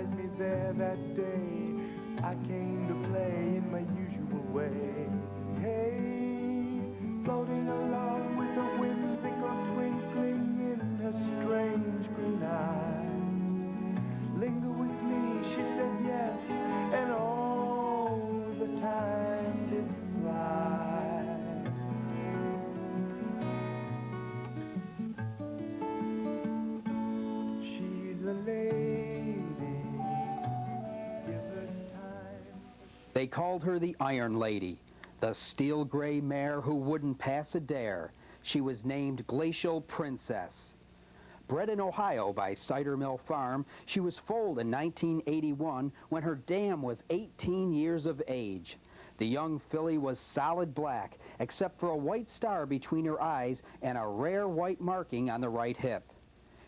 surprised me there that day. I came to play in my usual way. Hey, floating along with a whimsical twinkling in her strange green eyes. Linger with me, she said yes, and all the time did fly. She's a lady, give her time. They called her the Iron Lady, the steel gray mare who wouldn't pass a dare. She was named Glacial Princess. Bred in Ohio by Cider Mill Farm, she was foaled in 1981 when her dam was 18 years of age. The young filly was solid black, except for a white star between her eyes and a rare white marking on the right hip.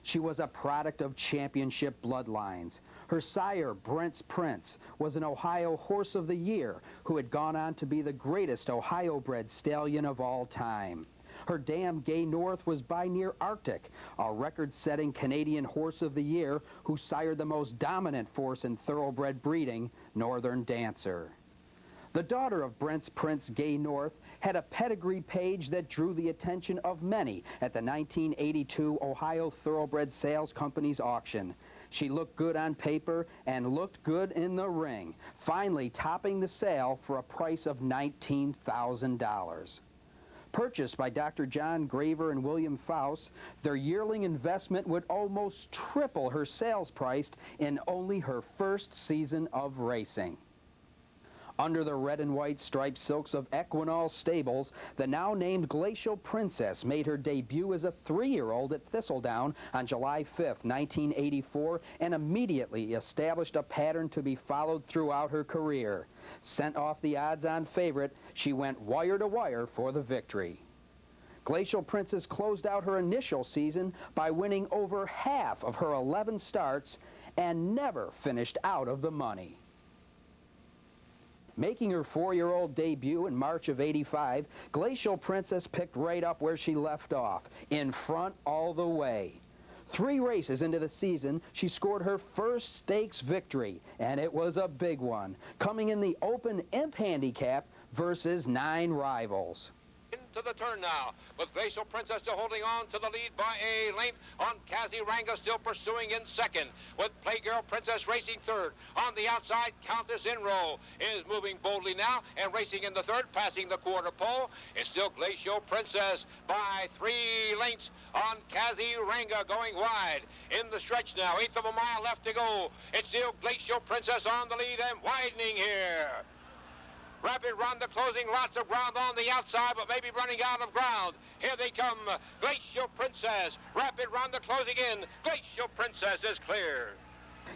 She was a product of championship bloodlines. Her sire, Brent's Prince, was an Ohio Horse of the Year who had gone on to be the greatest Ohio-bred stallion of all time. Her dam, Gay North, was by Near Arctic, a record-setting Canadian Horse of the Year who sired the most dominant force in thoroughbred breeding, Northern Dancer. The daughter of Brent's Prince, Gay North, had a pedigree page that drew the attention of many at the 1982 Ohio Thoroughbred Sales Company's auction. She looked good on paper and looked good in the ring, finally topping the sale for a price of $19,000. Purchased by Dr. John Graver and William Faust, their yearling investment would almost triple her sales price in only her first season of racing. Under the red and white striped silks of Equinol Stables, the now named Glacial Princess made her debut as a 3-year-old at Thistledown on July 5th, 1984, and immediately established a pattern to be followed throughout her career. Sent off the odds-on favorite, she went wire to wire for the victory. Glacial Princess closed out her initial season by winning over half of her 11 starts and never finished out of the money. Making her 4-year-old debut in March of '85, Glacial Princess picked right up where she left off, in front all the way. 3 races into the season, she scored her first stakes victory, and it was a big one, coming in the Open Imp Handicap versus 9 rivals. Into the turn now, with Glacial Princess still holding on to the lead by a length. On Kaziranga still pursuing in second, with Playgirl Princess racing third. On the outside, Countess Inrow is moving boldly now and racing in the third, passing the quarter pole. It's still Glacial Princess by 3 lengths on Kaziranga going wide. In the stretch now, 1/8 of a mile left to go. It's still Glacial Princess on the lead and widening here. Rapid run, the closing, lots of ground on the outside, but maybe running out of ground. Here they come, Glacial Princess. Rapid run, the closing in. Glacial Princess is clear.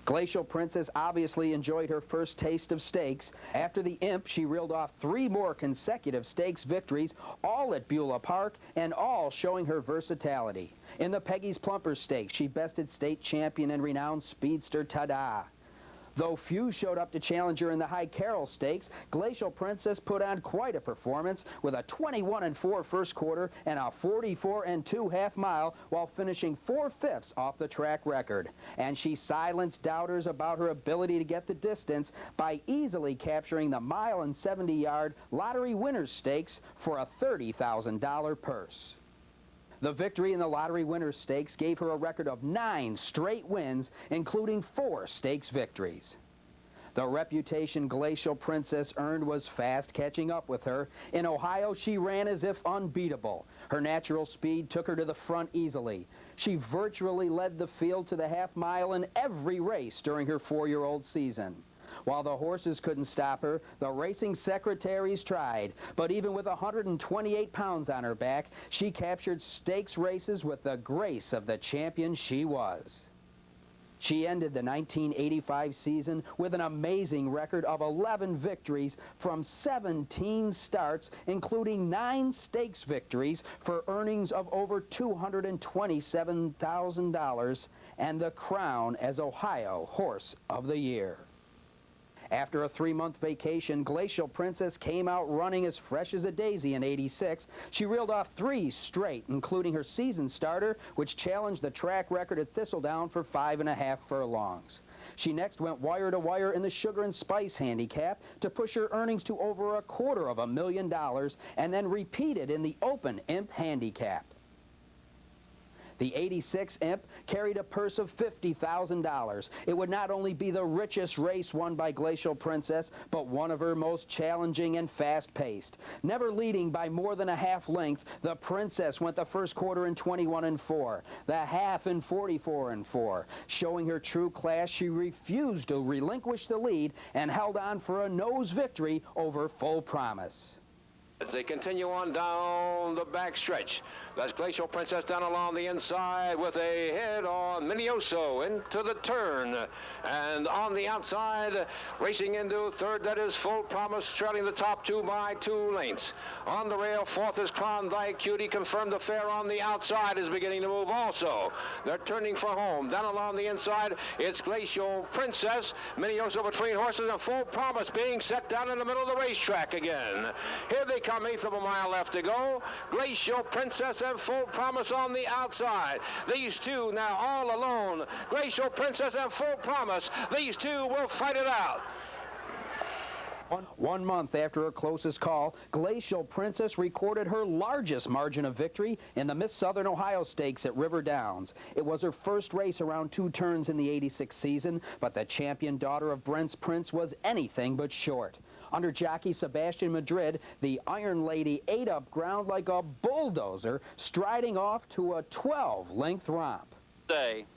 Glacial Princess obviously enjoyed her first taste of stakes. After the Imp, she reeled off 3 more consecutive stakes victories, all at Beulah Park, and all showing her versatility. In the Peggy's Plumper Stakes, she bested state champion and renowned speedster Tada. Though few showed up to challenge her in the High Carroll Stakes, Glacial Princess put on quite a performance with a 21-4 first quarter and a 44-2 half mile while finishing 4/5 off the track record. And she silenced doubters about her ability to get the distance by easily capturing the 1.70-mile Lottery Winners Stakes for a $30,000 purse. The victory in the Lottery Winners Stakes gave her a record of 9 straight wins, including 4 stakes victories. The reputation Glacial Princess earned was fast catching up with her. In Ohio, she ran as if unbeatable. Her natural speed took her to the front easily. She virtually led the field to the half mile in every race during her 4-year-old season. While the horses couldn't stop her, the racing secretaries tried. But even with 128 pounds on her back, she captured stakes races with the grace of the champion she was. She ended the 1985 season with an amazing record of 11 victories from 17 starts, including 9 stakes victories for earnings of over $227,000 and the crown as Ohio Horse of the Year. After a 3-month vacation, Glacial Princess came out running as fresh as a daisy in '86. She reeled off 3 straight, including her season starter, which challenged the track record at Thistledown for 5.5 furlongs. She next went wire to wire in the Sugar and Spice handicap to push her earnings to over $250,000 and then repeated in the Open Imp handicap. The 86 Imp carried a purse of $50,000. It would not only be the richest race won by Glacial Princess, but one of her most challenging and fast-paced. Never leading by more than a half length, the Princess went the first quarter in 21-4, the half in 44-4. Showing her true class, she refused to relinquish the lead and held on for a nose victory over Full Promise. As they continue on down the back stretch, that's Glacial Princess down along the inside with a head on Minioso into the turn. And on the outside, racing into third, that is Full Promise, trailing the top two by 2 lengths. On the rail, fourth is Klondike Cutie, confirmed the fair on the outside, is beginning to move also. They're turning for home. Down along the inside, it's Glacial Princess, Minioso between horses, and Full Promise being set down in the middle of the racetrack again. Here they come, eighth of a mile left to go. Glacial Princess and Full Promise on the outside. These two now all alone. Glacial Princess and Full Promise. These two will fight it out. 1 month after her closest call, Glacial Princess recorded her largest margin of victory in the Miss Southern Ohio Stakes at River Downs. It was her first race around 2 turns in the 86 season, but the champion daughter of Brent's Prince was anything but short. Under jockey Sebastian Madrid, the Iron Lady ate up ground like a bulldozer, striding off to a 12-length romp. They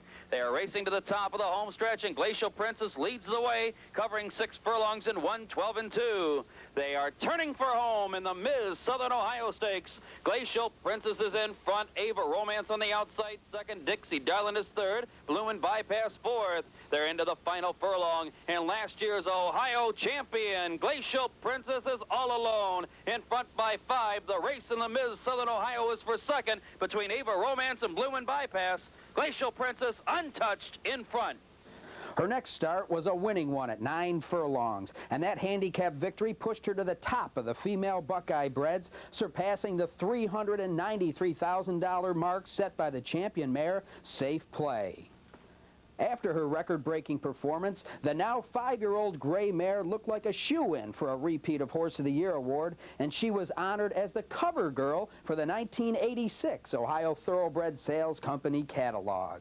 are racing to the top of the home stretch, and Glacial Princess leads the way, covering 6 furlongs in 1:12-2. They are turning for home in the Ms. Southern Ohio Stakes. Glacial Princess is in front, Ava Romance on the outside second, Dixie Darlin is third, Bloomin' Bypass fourth. They're into the final furlong, and last year's Ohio champion, Glacial Princess, is all alone. In front by 5, the race in the Ms. Southern Ohio is for second between Ava Romance and Bloomin' Bypass. Glacial Princess untouched in front. Her next start was a winning one at 9 furlongs, and that handicap victory pushed her to the top of the female Buckeye breds, surpassing the $393,000 mark set by the champion mare, Safe Play. After her record-breaking performance, the now 5-year-old gray mare looked like a shoo-in for a repeat of Horse of the Year award, and she was honored as the cover girl for the 1986 Ohio Thoroughbred Sales Company catalog.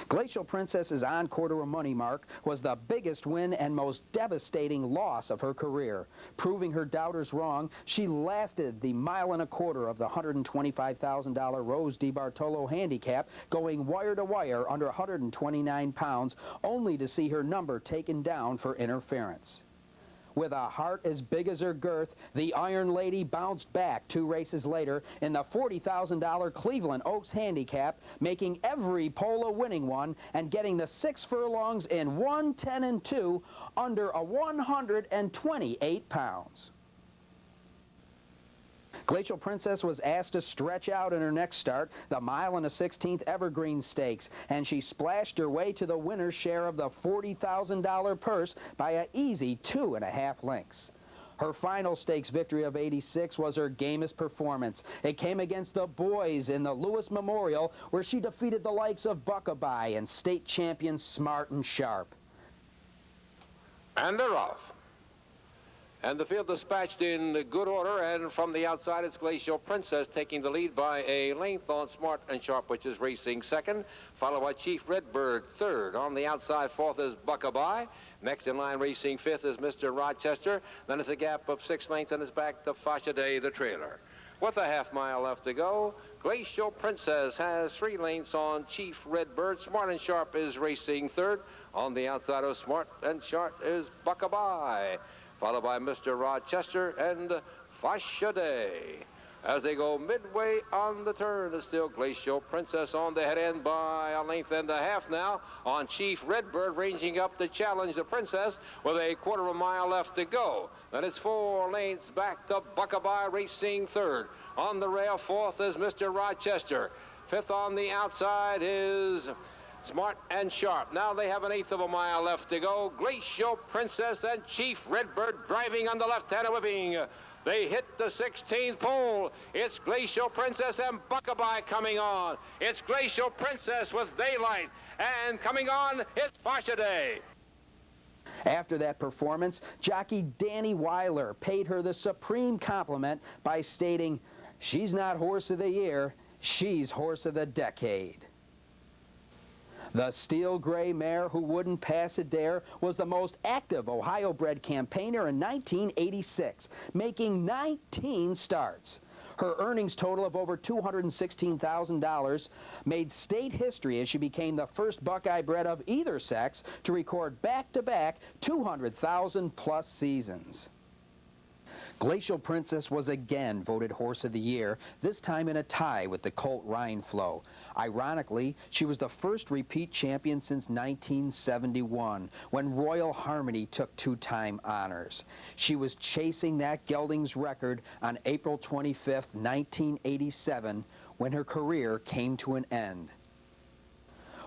Glacial Princess's encore to a money mark was the biggest win and most devastating loss of her career. Proving her doubters wrong, she lasted the 1.25 miles of the $125,000 Rose DiBartolo handicap, going wire to wire under 129 pounds, only to see her number taken down for interference. With a heart as big as her girth, the Iron Lady bounced back 2 races later in the $40,000 Cleveland Oaks handicap, making every pole a winning one and getting the 6 furlongs in 1:10-2 under a 128 pounds. Glacial Princess was asked to stretch out in her next start, the 1 1/16 Evergreen Stakes, and she splashed her way to the winner's share of the $40,000 purse by an easy 2.5 lengths. Her final stakes victory of 86 was her gamest performance. It came against the boys in the Lewis Memorial, where she defeated the likes of Buckabye and state champion Smart and Sharp. And they're off. And the field dispatched in good order, and from the outside it's Glacial Princess taking the lead by a length on Smart and Sharp, which is racing second, followed by Chief Redbird third. On the outside, fourth is Buckabye. Next in line racing fifth is Mr. Rochester. Then it's a gap of 6 lengths, and it's back to Fasha Day, the trailer. With a half mile left to go, Glacial Princess has 3 lengths on Chief Redbird. Smart and Sharp is racing third. On the outside of Smart and Sharp is Buckabye, followed by Mr. Rochester and Fasha Day. As they go midway on the turn, it's still Glacial Princess on the head end by a length and a half now on Chief Redbird, ranging up to challenge the Princess with a 1/4 mile left to go. Then it's 4 lengths back to Buckabye racing third. On the rail, fourth is Mr. Rochester. Fifth on the outside is Smart and Sharp. Now they have an 1/8 mile left to go. Glacial Princess and Chief Redbird driving on the left-hand whipping. They hit the 16th pole. It's Glacial Princess and Buckabye coming on. It's Glacial Princess with Daylight. And coming on, it's Fasha Day. After that performance, jockey Danny Weiler paid her the supreme compliment by stating, "She's not Horse of the Year, she's Horse of the Decade." The Steel Gray Mare Who Wouldn't Pass a Dare was the most active Ohio-bred campaigner in 1986, making 19 starts. Her earnings total of over $216,000 made state history as she became the first Buckeye bred of either sex to record back-to-back 200,000-plus seasons. Glacial Princess was again voted Horse of the Year, this time in a tie with the colt Rhineflow. Ironically, she was the first repeat champion since 1971, when Royal Harmony took two-time honors. She was chasing that gelding's record on April 25, 1987, when her career came to an end.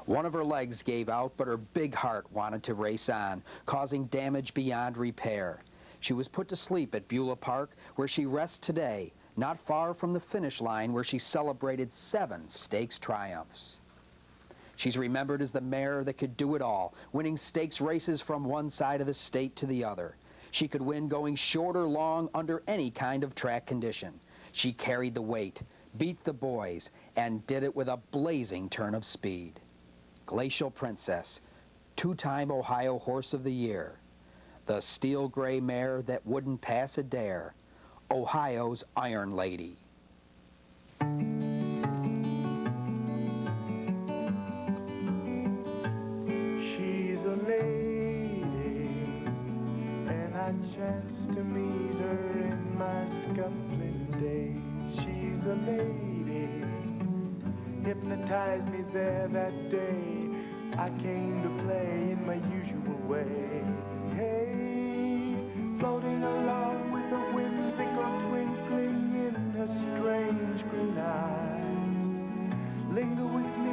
One of her legs gave out, but her big heart wanted to race on, causing damage beyond repair. She was put to sleep at Beulah Park, where she rests today, not far from the finish line where she celebrated 7 stakes triumphs. She's remembered as the mare that could do it all, winning stakes races from one side of the state to the other. She could win going short or long under any kind of track condition. She carried the weight, beat the boys, and did it with a blazing turn of speed. Glacial Princess, two-time Ohio Horse of the Year. The Steel Gray Mare That Wouldn't Pass a Dare, Ohio's Iron Lady. She's a lady, and I chanced to meet her in my scuffling days. She's a lady, hypnotized me there that day. I came to play in my usual way. Hey, floating along with a whimsical twinkling in her strange green eyes. Linger with me